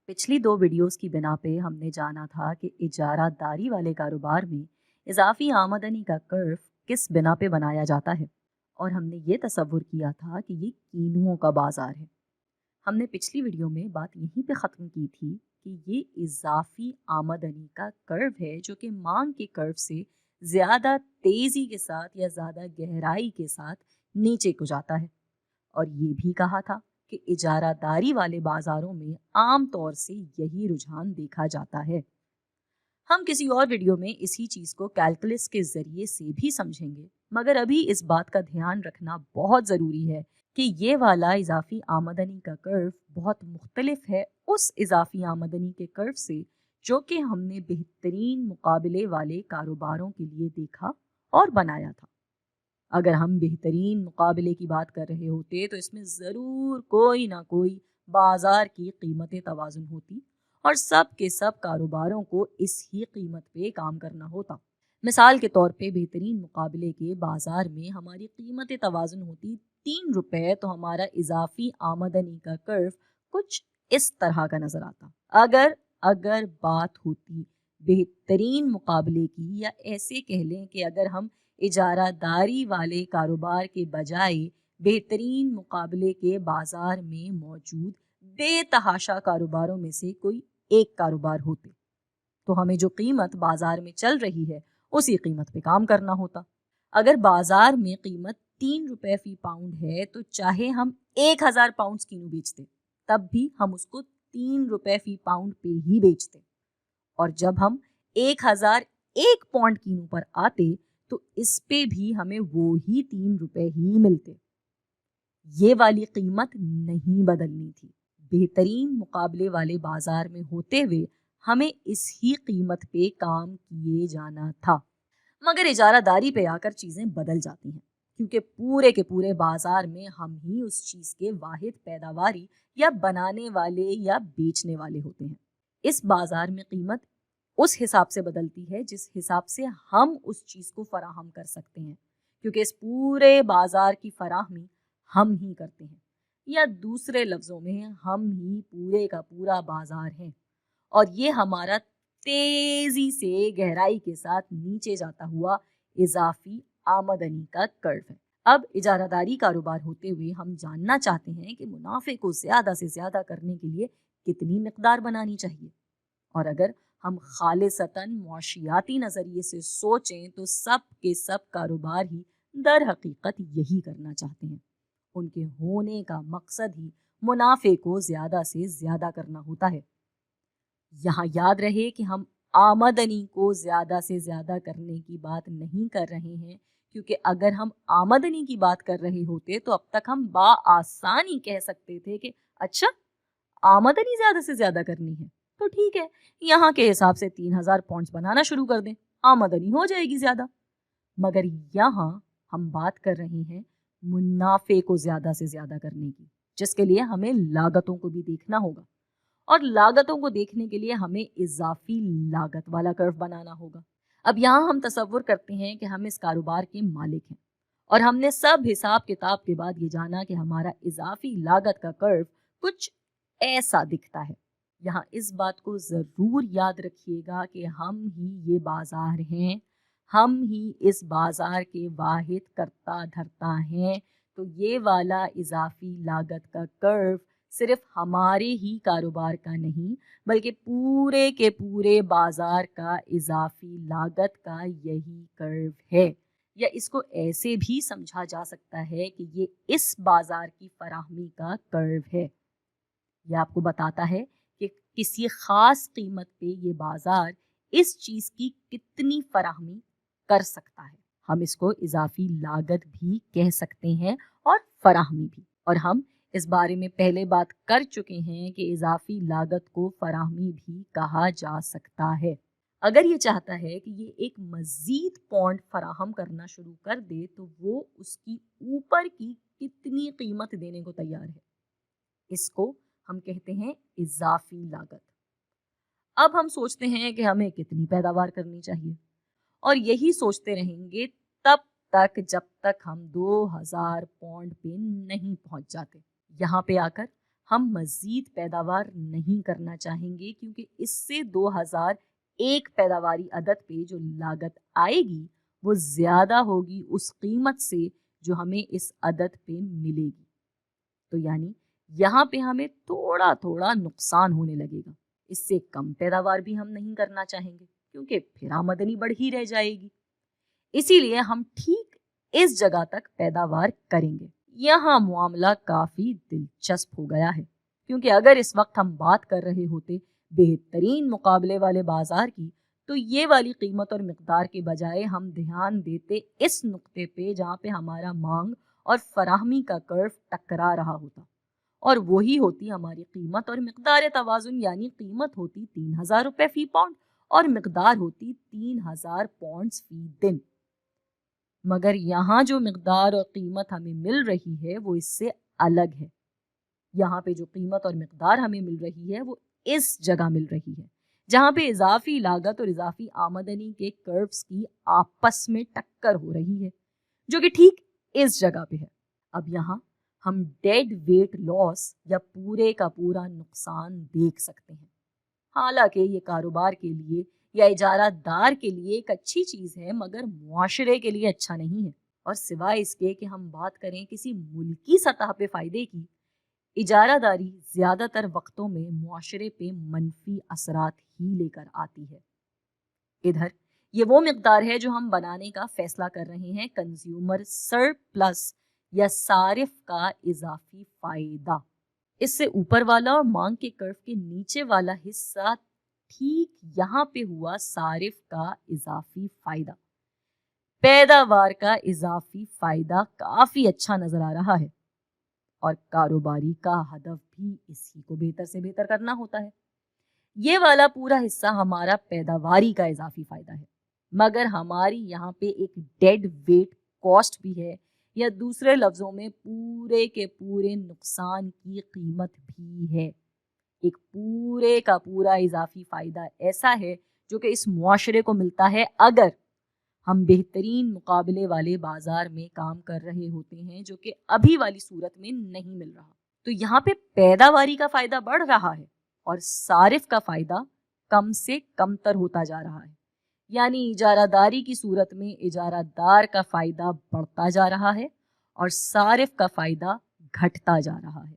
पिछली 2 वीडियोस की बिना पे हमने जाना था कि इजारा दारी वाले कारोबार में इजाफी आमदनी का कर्व किस बिना पे बनाया जाता है और हमने ये तसव्वुर किया था कि ये कीनुओं का बाजार है। हमने पिछली वीडियो में बात यहीं पे ख़त्म की थी कि ये इजाफी आमदनी का कर्व है जो कि मांग के कर्व से ज़्यादा तेज़ी के साथ या ज़्यादा गहराई के साथ नीचे को जाता है। और ये भी कहा था कि इजारादारी वाले बाजारों में आम तौर से यही रुझान देखा जाता है। हम किसी और वीडियो में इसी चीज़ को कैलकुलस के ज़रिए से भी समझेंगे, मगर अभी इस बात का ध्यान रखना बहुत ज़रूरी है कि ये वाला इजाफी आमदनी का कर्व बहुत मुख्तलिफ है उस इजाफी आमदनी के कर्व से जो कि हमने बेहतरीन मुकाबले वाले कारोबारों के लिए देखा और बनाया था। अगर हम बेहतरीन मुकाबले की बात कर रहे होते तो इसमें ज़रूर कोई ना कोई बाजार की कीमत तवाज़ुन होती और सब के सब कारोबारों को इस ही कीमत पे काम करना होता। मिसाल के तौर पे बेहतरीन मुकाबले के बाजार में हमारी कीमत तवाज़ुन होती 3 रुपए, तो हमारा इजाफी आमदनी का कर्व कुछ इस तरह का नज़र आता। अगर अगर बात होती बेहतरीन मुकाबले की, या ऐसे कह लें कि अगर हम इजारादारी वाले कारोबार के बजाय बेहतरीन मुकाबले के बाजार में मौजूद बेतहाशा कारोबारों में से कोई एक कारोबार होते, तो हमें जो कीमत बाजार में चल रही है उसी कीमत पे काम करना होता। अगर बाजार में कीमत 3 रुपए फी पाउंड है तो चाहे हम 1000 पाउंड कीनू बेचते, तब भी हम उसको 3 रुपए फी पाउंड पे ही बेचते। और जब हम 1001 पौंड कीनू पर आते तो इस पे भी हमें वो ही 3 रुपए ही मिलते। ये वाली कीमत नहीं बदलनी थी। बेहतरीन मुकाबले वाले बाजार में होते हुए हमें इस ही कीमत पे काम किए जाना था। मगर इजारादारी पे आकर चीजें बदल जाती हैं, क्योंकि पूरे के पूरे बाजार में हम ही उस चीज के वाहिद पैदावारी या बनाने वाले या बेचने वाले होते हैं। इस बाजार में कीमत उस हिसाब से बदलती है जिस हिसाब से हम उस चीज को फराहम कर सकते हैं, क्योंकि इस पूरे बाजार की फराहमी हम ही करते हैं, या दूसरे लफ्जों में हम ही पूरे का पूरा बाजार हैं। और ये हमारा तेजी से गहराई के साथ नीचे जाता हुआ इजाफी आमदनी का कर्व है। अब इजारादारी कारोबार होते हुए हम जानना चाहते हैं कि मुनाफे को ज्यादा से ज्यादा करने के लिए कितनी मिकदार बनानी चाहिए। और अगर हम खालिसतन मुआशियाती नजरिए से सोचें तो सब के सब कारोबार ही दर हकीकत यही करना चाहते हैं। उनके होने का मकसद ही मुनाफे को ज्यादा से ज्यादा करना होता है। यहाँ याद रहे कि हम आमदनी को ज्यादा से ज्यादा करने की बात नहीं कर रहे हैं, क्योंकि अगर हम आमदनी की बात कर रहे होते तो अब तक हम बाआसानी कह सकते थे कि अच्छा, आमदनी ज्यादा से ज्यादा करनी है तो ठीक है, यहाँ के हिसाब से 3000 पॉइंट्स बनाना शुरू कर दें, आमदनी हो जाएगी ज्यादा। मगर यहाँ हम बात कर रहे हैं मुनाफे को ज्यादा से ज्यादा करने की, जिसके लिए हमें लागतों को भी देखना होगा। और लागतों को देखने के लिए हमें इजाफी लागत वाला कर्व बनाना होगा। अब यहाँ हम तसव्वुर करते हैं कि हम इस कारोबार के मालिक हैं और हमने सब हिसाब किताब के बाद ये जाना कि हमारा इजाफी लागत का कर्व कुछ ऐसा दिखता है। यहाँ इस बात को जरूर याद रखिएगा कि हम ही ये बाजार हैं, हम ही इस बाजार के वाहिद करता धरता हैं। तो ये वाला इजाफी लागत का कर्व सिर्फ हमारे ही कारोबार का नहीं, बल्कि पूरे के पूरे बाजार का इजाफी लागत का यही कर्व है। या इसको ऐसे भी समझा जा सकता है कि ये इस बाजार की फराहमी का कर्व है। यह आपको बताता है कि किसी खास कीमत पे ये बाजार इस चीज की कितनी फराहमी कर सकता है। हम इसको इजाफी लागत भी कह सकते हैं और फराहमी भी। और हम इस बारे में पहले बात कर चुके हैं कि इजाफी लागत को फराहमी भी कहा जा सकता है। अगर ये चाहता है कि ये एक मजीद पॉइंट फराहम करना शुरू कर दे तो वो उसकी ऊपर की कितनी कीमत देने को तैयार है, इसको हम कहते हैं इजाफी लागत। अब हम सोचते हैं कि हमें कितनी पैदावार करनी चाहिए, और यही सोचते रहेंगे तब तक जब तक हम 2000 पौंड पे नहीं पहुंच जाते। यहाँ पे आकर ہم مزید پیداوار نہیں کرنا چاہیں گے، کیونکہ اس سے 2001 پیداواری عدد پہ جو لاگت آئے گی وہ زیادہ ہوگی اس قیمت سے جو ہمیں اس عدد پہ ملے گی۔ تو یعنی یہاں پہ ہمیں تھوڑا تھوڑا نقصان ہونے لگے گا۔ اس سے کم پیداوار بھی ہم نہیں کرنا چاہیں گے، کیونکہ پھر آمدنی بڑھ ہی رہ جائے گی۔ اسی لیے ہم ٹھیک اس جگہ تک پیداوار کریں گے۔ یہاں معاملہ کافی دلچسپ ہو گیا ہے، کیونکہ اگر اس وقت ہم بات کر رہے ہوتے بہترین مقابلے والے بازار کی، تو یہ والی قیمت اور مقدار کے بجائے ہم دھیان دیتے اس نقطے پہ جہاں پہ ہمارا مانگ اور فراہمی کا کرو ٹکرا رہا ہوتا، اور وہی ہوتی ہماری قیمت اور مقدار توازن، یعنی قیمت ہوتی 3000 روپے فی پاؤنڈ اور مقدار ہوتی 3000 پاؤنڈز فی دن۔ مگر یہاں جو مقدار اور قیمت ہمیں مل رہی ہے وہ اس سے الگ ہے۔ یہاں پہ جو قیمت اور مقدار ہمیں مل رہی ہے وہ اس جگہ مل رہی ہے جہاں پہ اضافی لاگت اور اضافی آمدنی کے کروز کی آپس میں ٹکر ہو رہی ہے، جو کہ ٹھیک اس جگہ پہ ہے۔ اب یہاں ہم ڈیڈ ویٹ لاس یا پورے کا پورا نقصان دیکھ سکتے ہیں۔ حالانکہ یہ کاروبار کے لیے یا اجارہ دار کے لیے ایک اچھی چیز ہے، مگر معاشرے کے لیے اچھا نہیں ہے۔ اور سوائے اس کے کہ ہم بات کریں کسی ملکی سطح پہ فائدے کی، اجارہ داری زیادہ تر وقتوں میں معاشرے پہ منفی اثرات ہی لے کر آتی ہے۔ ادھر یہ وہ مقدار ہے جو ہم بنانے کا فیصلہ کر رہے ہیں، کنزیومر سرپلس یا صارف کا اضافی فائدہ۔ اس سے اوپر والا اور مانگ کے کرو کے نیچے والا حصہ ٹھیک یہاں پہ ہوا صارف کا اضافی فائدہ۔ پیداوار کا اضافی فائدہ کافی اچھا نظر آ رہا ہے، اور کاروباری کا ہدف بھی اسی کو بہتر سے بہتر کرنا ہوتا ہے۔ یہ والا پورا حصہ ہمارا پیداواری کا اضافی فائدہ ہے، مگر ہماری یہاں پہ ایک ڈیڈ ویٹ کاسٹ بھی ہے، یا دوسرے لفظوں میں پورے کے پورے نقصان کی قیمت بھی ہے۔ ایک پورے کا پورا اضافی فائدہ ایسا ہے جو کہ اس معاشرے کو ملتا ہے اگر ہم بہترین مقابلے والے بازار میں کام کر رہے ہوتے ہیں، جو کہ ابھی والی صورت میں نہیں مل رہا۔ تو یہاں پہ پیداواری کا فائدہ بڑھ رہا ہے اور صارف کا فائدہ کم سے کم تر ہوتا جا رہا ہے، یعنی اجارہ داری کی صورت میں اجارہ دار کا فائدہ بڑھتا جا رہا ہے اور صارف کا فائدہ گھٹتا جا رہا ہے۔